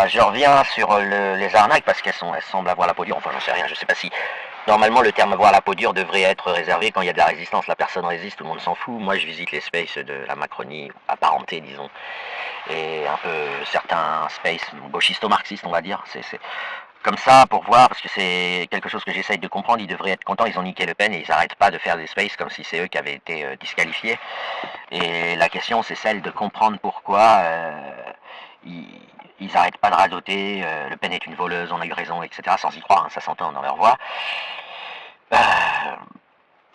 Je reviens sur les arnaques parce elles semblent avoir la peau dure. Enfin, j'en sais rien, je sais pas si. Normalement, le terme avoir la peau dure devrait être réservé quand il y a de la résistance. La personne résiste, tout le monde s'en fout. Moi, je visite les spaces de la Macronie, apparentés, disons, et un peu certains spaces gauchisto-marxistes, on va dire. C'est comme ça pour voir, parce que c'est quelque chose que j'essaye de comprendre. Ils devraient être contents, ils ont niqué Le Pen et ils n'arrêtent pas de faire des spaces comme si c'est eux qui avaient été disqualifiés. Et la question, c'est celle de comprendre pourquoi ils, ils n'arrêtent pas de radoter. Le Pen est une voleuse, on a eu raison, etc. Sans y croire, hein, ça s'entend dans leur voix. Euh,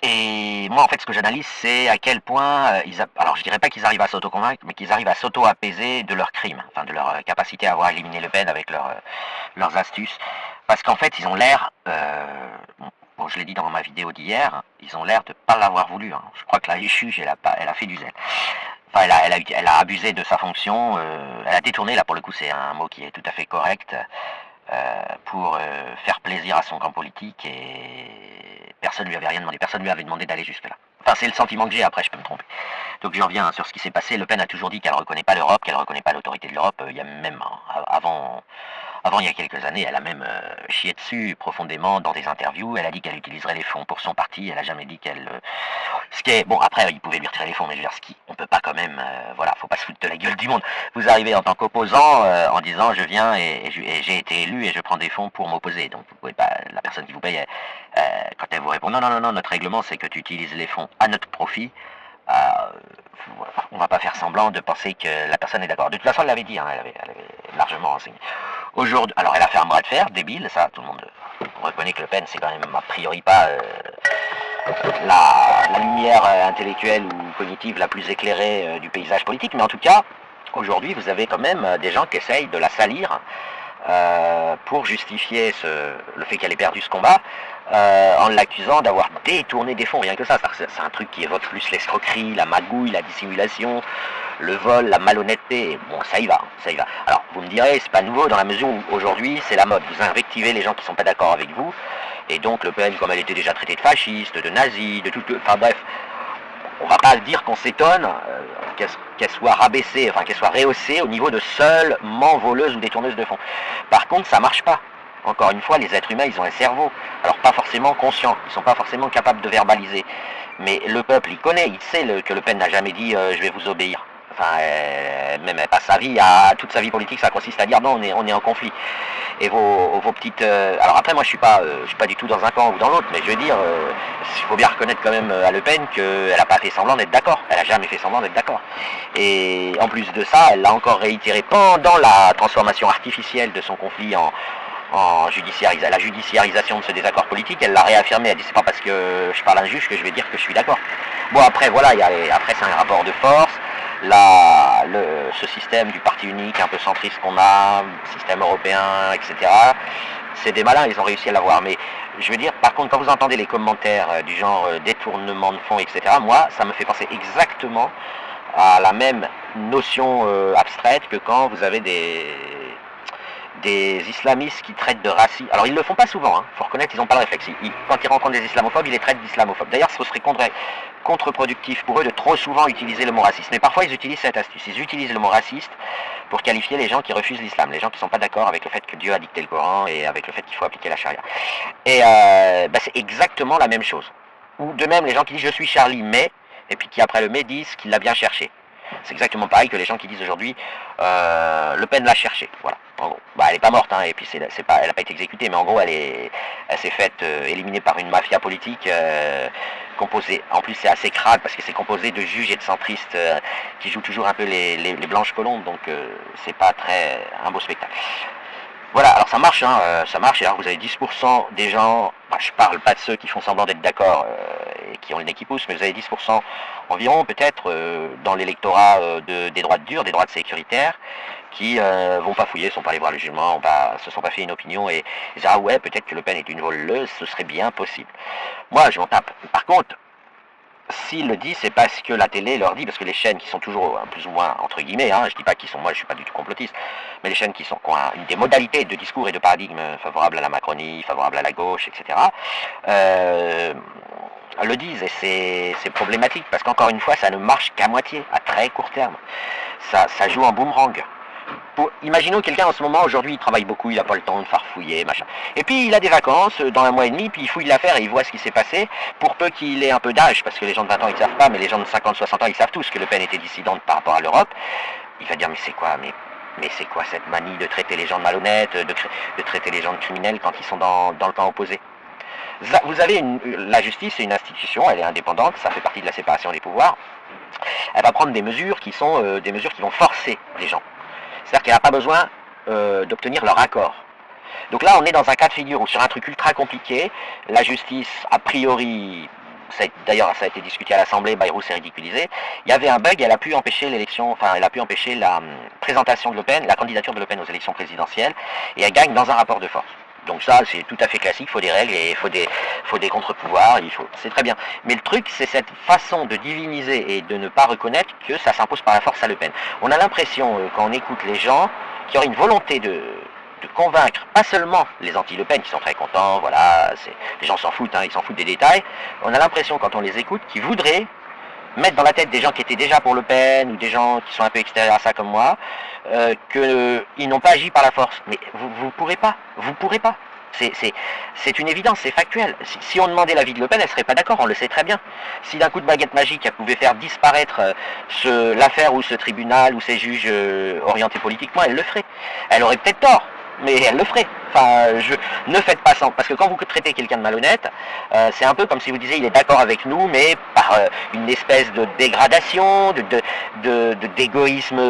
et moi, en fait, ce que j'analyse, c'est à quel point alors je dirais pas qu'ils arrivent à s'auto-convaincre, mais qu'ils arrivent à s'auto-apaiser de leurs crimes, enfin de leur capacité à avoir éliminé Le Pen avec leurs astuces. Parce qu'en fait, ils ont l'air, bon, je l'ai dit dans ma vidéo d'hier, ils ont l'air de pas l'avoir voulu. Hein. Je crois que la juge, elle a fait du zèle. Enfin, elle a abusé de sa fonction, elle a détourné, là pour le coup c'est un mot qui est tout à fait correct, pour faire plaisir à son camp politique et personne lui avait rien demandé, personne lui avait demandé d'aller jusque-là. Enfin, c'est le sentiment que j'ai, après je peux me tromper. Donc j'en reviens sur ce qui s'est passé. Le Pen a toujours dit qu'elle ne reconnaît pas l'Europe, qu'elle ne reconnaît pas l'autorité de l'Europe. Il y a même, avant, il y a quelques années, elle a même chié dessus profondément dans des interviews. Elle a dit qu'elle utiliserait les fonds pour son parti. Elle a jamais dit qu'elle... ce qui est... Bon, après, il pouvait lui retirer les fonds, mais je veux dire, on peut pas quand même... voilà, faut pas se foutre de la gueule du monde. Vous arrivez en tant qu'opposant en disant, je viens et j'ai été élu et je prends des fonds pour m'opposer. Donc, vous pouvez pas... La personne qui vous paye, quand elle vous répond, non, non, non, non, notre règlement, c'est que tu utilises les fonds à notre profit. On va pas faire semblant de penser que la personne est d'accord. De toute façon, elle l'avait dit, hein, elle avait largement renseigné. Aujourd'hui, alors elle a fait un bras de fer, débile, ça, tout le monde reconnaît que Le Pen, c'est quand même a priori pas la lumière intellectuelle ou cognitive la plus éclairée du paysage politique, mais en tout cas, aujourd'hui, vous avez quand même des gens qui essayent de la salir pour justifier le fait qu'elle ait perdu ce combat, en l'accusant d'avoir détourné des fonds, rien que ça. C'est un truc qui évoque plus l'escroquerie, la magouille, la dissimulation, le vol, la malhonnêteté. Bon, ça y va, ça y va. Alors, vous me direz, c'est pas nouveau dans la mesure où aujourd'hui, c'est la mode. Vous invectivez les gens qui sont pas d'accord avec vous, et donc Le Pen, comme elle était déjà traitée de fasciste, de nazi, de tout, enfin bref, on va pas dire qu'on s'étonne qu'elle soit rabaissée, enfin qu'elle soit rehaussée au niveau de seulement voleuse ou détourneuse de fonds. Par contre, ça marche pas. Encore une fois, les êtres humains, ils ont un cerveau. Alors pas forcément conscient, ils sont pas forcément capables de verbaliser. Mais le peuple, il connaît, il sait que Le Pen n'a jamais dit je vais vous obéir. Enfin, même elle passe sa vie, toute sa vie politique, ça consiste à dire non, on est en conflit. Et vos petites... alors après, moi, je suis pas du tout dans un camp ou dans l'autre, mais je veux dire, il faut bien reconnaître quand même à Le Pen qu'elle n'a pas fait semblant d'être d'accord. Elle n'a jamais fait semblant d'être d'accord. Et en plus de ça, elle l'a encore réitéré pendant la transformation artificielle de son conflit la judiciarisation de ce désaccord politique. Elle l'a réaffirmé. Elle dit c'est pas parce que je parle à un juge que je vais dire que je suis d'accord. Bon, après, voilà, après c'est un rapport de force. Ce système du parti unique un peu centriste qu'on a, système européen, etc., c'est des malins, ils ont réussi à l'avoir. Mais je veux dire, par contre, quand vous entendez les commentaires du genre détournement de fonds, etc., moi, ça me fait penser exactement à la même notion abstraite que quand vous avez des islamistes qui traitent de racisme. Alors ils le font pas souvent, hein. Faut reconnaître, ils n'ont pas le réflexe. Quand ils rencontrent des islamophobes, ils les traitent d'islamophobes. D'ailleurs, ce serait contre-productif pour eux de trop souvent utiliser le mot raciste. Mais parfois, ils utilisent cette astuce. Ils utilisent le mot raciste pour qualifier les gens qui refusent l'islam, les gens qui ne sont pas d'accord avec le fait que Dieu a dicté le Coran et avec le fait qu'il faut appliquer la charia. Et c'est exactement la même chose. Ou de même, les gens qui disent je suis Charlie, mais, et puis qui après le mais disent qu'il l'a bien cherché. C'est exactement pareil que les gens qui disent aujourd'hui Le Pen l'a cherché. Voilà. En gros. Bah, elle n'est pas morte, hein, et puis elle n'a pas été exécutée, mais en gros, elle s'est faite éliminer par une mafia politique composée. En plus, c'est assez crade parce que c'est composé de juges et de centristes qui jouent toujours un peu les blanches colombes, donc c'est pas un beau spectacle. Voilà, alors ça marche, hein, ça marche, et alors vous avez 10% des gens, je parle pas de ceux qui font semblant d'être d'accord et qui ont le nez qui pousse, mais vous avez 10% environ peut-être dans l'électorat des droites dures, des droites sécuritaires, qui vont pas fouiller, sont pas allés voir le jugement, se sont pas fait une opinion et disent ah ouais, peut-être que Le Pen est une voleuse, ce serait bien possible. Moi je m'en tape. Par contre, s'il le dit, c'est parce que la télé leur dit, parce que les chaînes qui sont toujours plus ou moins entre guillemets, hein, je dis pas qu'ils sont, moi je suis pas du tout complotiste, mais les chaînes qui ont des modalités de discours et de paradigme favorables à la Macronie, favorables à la gauche, etc., le disent, et c'est problématique parce qu'encore une fois, ça ne marche qu'à moitié, à très court terme. Ça joue en boomerang. Imaginons quelqu'un en ce moment, aujourd'hui il travaille beaucoup, il n'a pas le temps de farfouiller, machin. Et puis il a des vacances dans un mois et demi, puis il fouille l'affaire et il voit ce qui s'est passé, pour peu qu'il ait un peu d'âge, parce que les gens de 20 ans ils ne savent pas, mais les gens de 50, 60 ans ils savent tous que Le Pen était dissidente par rapport à l'Europe. Il va dire mais c'est quoi, mais c'est quoi cette manie de traiter les gens de malhonnêtes, de traiter les gens de criminels quand ils sont dans le camp opposé. Vous avez la justice, c'est une institution, elle est indépendante, ça fait partie de la séparation des pouvoirs. Elle va prendre des mesures qui sont des mesures qui vont forcer les gens. C'est-à-dire qu'elle n'a pas besoin d'obtenir leur accord. Donc là, on est dans un cas de figure où sur un truc ultra compliqué, la justice, a priori, d'ailleurs ça a été discuté à l'Assemblée, Bayrou s'est ridiculisé, il y avait un bug, elle a pu empêcher l'élection, enfin elle a pu empêcher la présentation de Le Pen, la candidature de Le Pen aux élections présidentielles, et elle gagne dans un rapport de force. Donc ça, c'est tout à fait classique, il faut des règles et il faut des contre-pouvoirs, c'est très bien. Mais le truc, c'est cette façon de diviniser et de ne pas reconnaître que ça s'impose par la force à Le Pen. On a l'impression, quand on écoute les gens, qu'il y aurait une volonté de convaincre, pas seulement les anti-Le Pen qui sont très contents, voilà, les gens s'en foutent, hein, ils s'en foutent des détails. On a l'impression, quand on les écoute, qu'ils voudraient mettre dans la tête des gens qui étaient déjà pour Le Pen, ou des gens qui sont un peu extérieurs à ça comme moi, qu'ils n'ont pas agi par la force. Mais vous pourrez pas, vous pourrez pas. C'est une évidence, c'est factuel. Si on demandait l'avis de Le Pen, elle ne serait pas d'accord, on le sait très bien. Si d'un coup de baguette magique, elle pouvait faire disparaître l'affaire ou ce tribunal ou ces juges orientés politiquement, elle le ferait. Elle aurait peut-être tort, mais elle le ferait. Enfin, ne faites pas ça, parce que quand vous traitez quelqu'un de malhonnête, c'est un peu comme si vous disiez il est d'accord avec nous, mais par une espèce de dégradation, d'égoïsme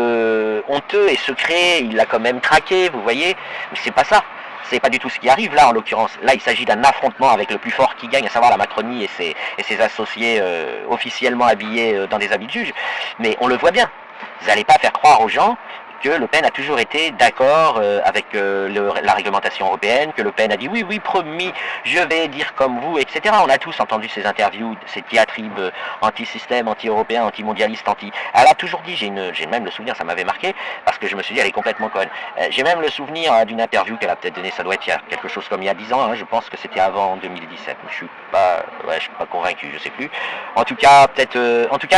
honteux et secret, il l'a quand même craqué, vous voyez. Mais c'est pas ça. C'est pas du tout ce qui arrive là en l'occurrence. Là il s'agit d'un affrontement avec le plus fort qui gagne, à savoir la Macronie et ses associés officiellement habillés dans des habits de juge. Mais on le voit bien. Vous n'allez pas faire croire aux gens que Le Pen a toujours été d'accord avec la réglementation européenne, que Le Pen a dit oui, promis, je vais dire comme vous, etc. On a tous entendu ces interviews, ces diatribes anti-système, anti-européen, anti-mondialiste, Elle a toujours dit, j'ai même le souvenir, ça m'avait marqué, parce que je me suis dit, elle est complètement conne. J'ai même le souvenir d'une interview qu'elle a peut-être donnée, ça doit être il y a quelque chose comme il y a 10 ans, hein, je pense que c'était avant 2017, je suis pas convaincu, je sais plus. En tout cas,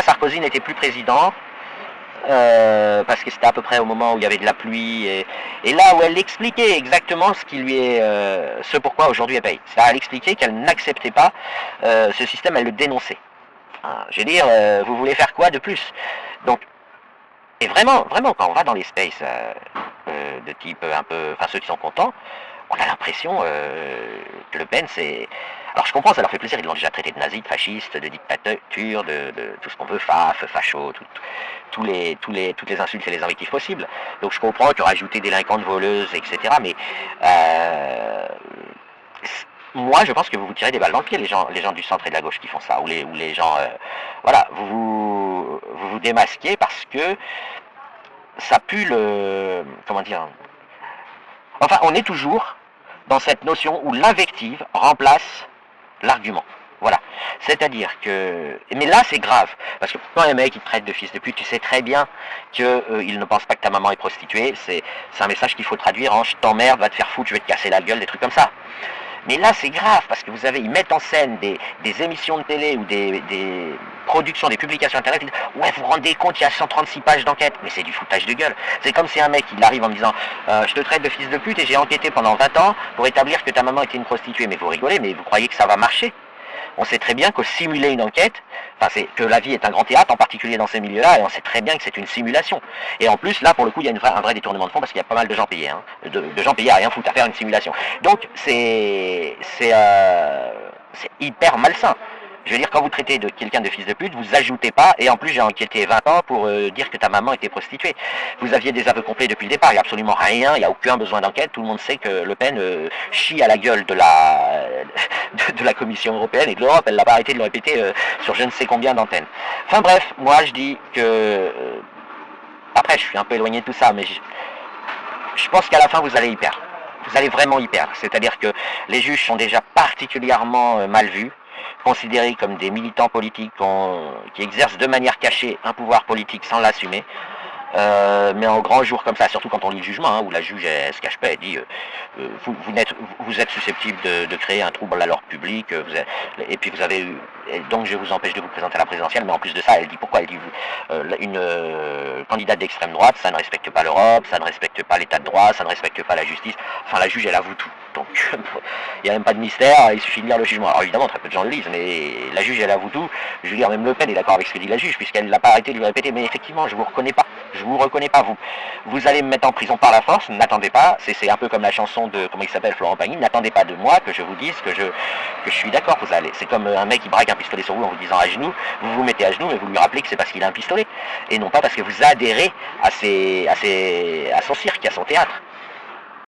Sarkozy n'était plus président. Parce que c'était à peu près au moment où il y avait de la pluie et là où elle expliquait exactement ce qui lui est ce pourquoi aujourd'hui elle paye. Elle expliquait qu'elle n'acceptait pas ce système, elle le dénonçait. Hein, je veux dire, vous voulez faire quoi de plus? Donc, et vraiment, quand on va dans les spaces de type un peu, enfin ceux qui sont contents, on a l'impression que Le Pen c'est... Alors je comprends, ça leur fait plaisir, ils l'ont déjà traité de nazi, de fasciste, de dictature, de tout ce qu'on veut, facho, toutes les insultes et les invectives possibles. Donc je comprends qu'ils auraient ajouté délinquantes, voleuses, etc. Mais moi je pense que vous vous tirez des balles dans le pied, les gens du centre et de la gauche qui font ça, ou les gens... voilà, vous vous démasquez parce que ça pue le... Comment dire... Enfin, on est toujours dans cette notion où l'invective remplace l'argument. Voilà. C'est-à-dire que... Mais là, c'est grave. Parce que quand un mec il te traite de fils de pute, tu sais très bien qu'il ne pense pas que ta maman est prostituée. C'est un message qu'il faut traduire en je t'emmerde, va te faire foutre, je vais te casser la gueule, des trucs comme ça. Mais là, c'est grave, parce que ils mettent en scène des émissions de télé ou des productions, des publications internet, ouais, vous vous rendez compte, il y a 136 pages d'enquête, mais c'est du foutage de gueule. C'est comme si un mec, il arrive en me disant, je te traite de fils de pute et j'ai enquêté pendant 20 ans pour établir que ta maman était une prostituée. Mais vous rigolez, mais vous croyez que ça va marcher? On sait très bien que simuler une enquête, c'est que la vie est un grand théâtre, en particulier dans ces milieux-là, et on sait très bien que c'est une simulation. Et en plus, là, pour le coup, il y a un vrai détournement de fonds, parce qu'il y a pas mal de gens payés, hein, de gens payés à rien foutre, à faire une simulation. Donc, c'est hyper malsain. Je veux dire, quand vous traitez de quelqu'un de fils de pute, vous ajoutez pas, et en plus j'ai enquêté 20 ans pour dire que ta maman était prostituée. Vous aviez des aveux complets depuis le départ, il n'y a absolument rien, il n'y a aucun besoin d'enquête, tout le monde sait que Le Pen chie à la gueule de la Commission européenne et de l'Europe, elle n'a pas arrêté de le répéter sur je ne sais combien d'antennes. Enfin bref, moi je dis que... après je suis un peu éloigné de tout ça, mais je pense qu'à la fin vous allez y perdre. Vous allez vraiment y perdre, c'est-à-dire que les juges sont déjà particulièrement mal vus, considérés comme des militants politiques qui exercent de manière cachée un pouvoir politique sans l'assumer. Mais en grand jour comme ça, surtout quand on lit le jugement, hein, où la juge elle se cache pas, elle dit vous êtes susceptible de créer un trouble à l'ordre public, et puis vous avez eu, et donc je vous empêche de vous présenter à la présidentielle, mais en plus de ça, elle dit pourquoi? Elle dit une candidate d'extrême droite, ça ne respecte pas l'Europe, ça ne respecte pas l'état de droit, ça ne respecte pas la justice. Enfin, la juge, elle avoue tout. Donc, il n'y a même pas de mystère, il suffit de lire le jugement. Alors évidemment, très peu de gens le lisent, mais la juge, elle avoue tout. Je veux dire, même Le Pen est d'accord avec ce que dit la juge, puisqu'elle n'a pas arrêté de lui répéter, mais effectivement, je vous reconnais pas. Je vous reconnais pas, vous allez me mettre en prison par la force, n'attendez pas, c'est un peu comme la chanson de, comment il s'appelle, Florent Pagny, n'attendez pas de moi que je vous dise que je suis d'accord, vous allez. C'est comme un mec qui braque un pistolet sur vous en vous disant à genoux, vous vous mettez à genoux, mais vous lui rappelez que c'est parce qu'il a un pistolet, et non pas parce que vous adhérez à son cirque, à son théâtre.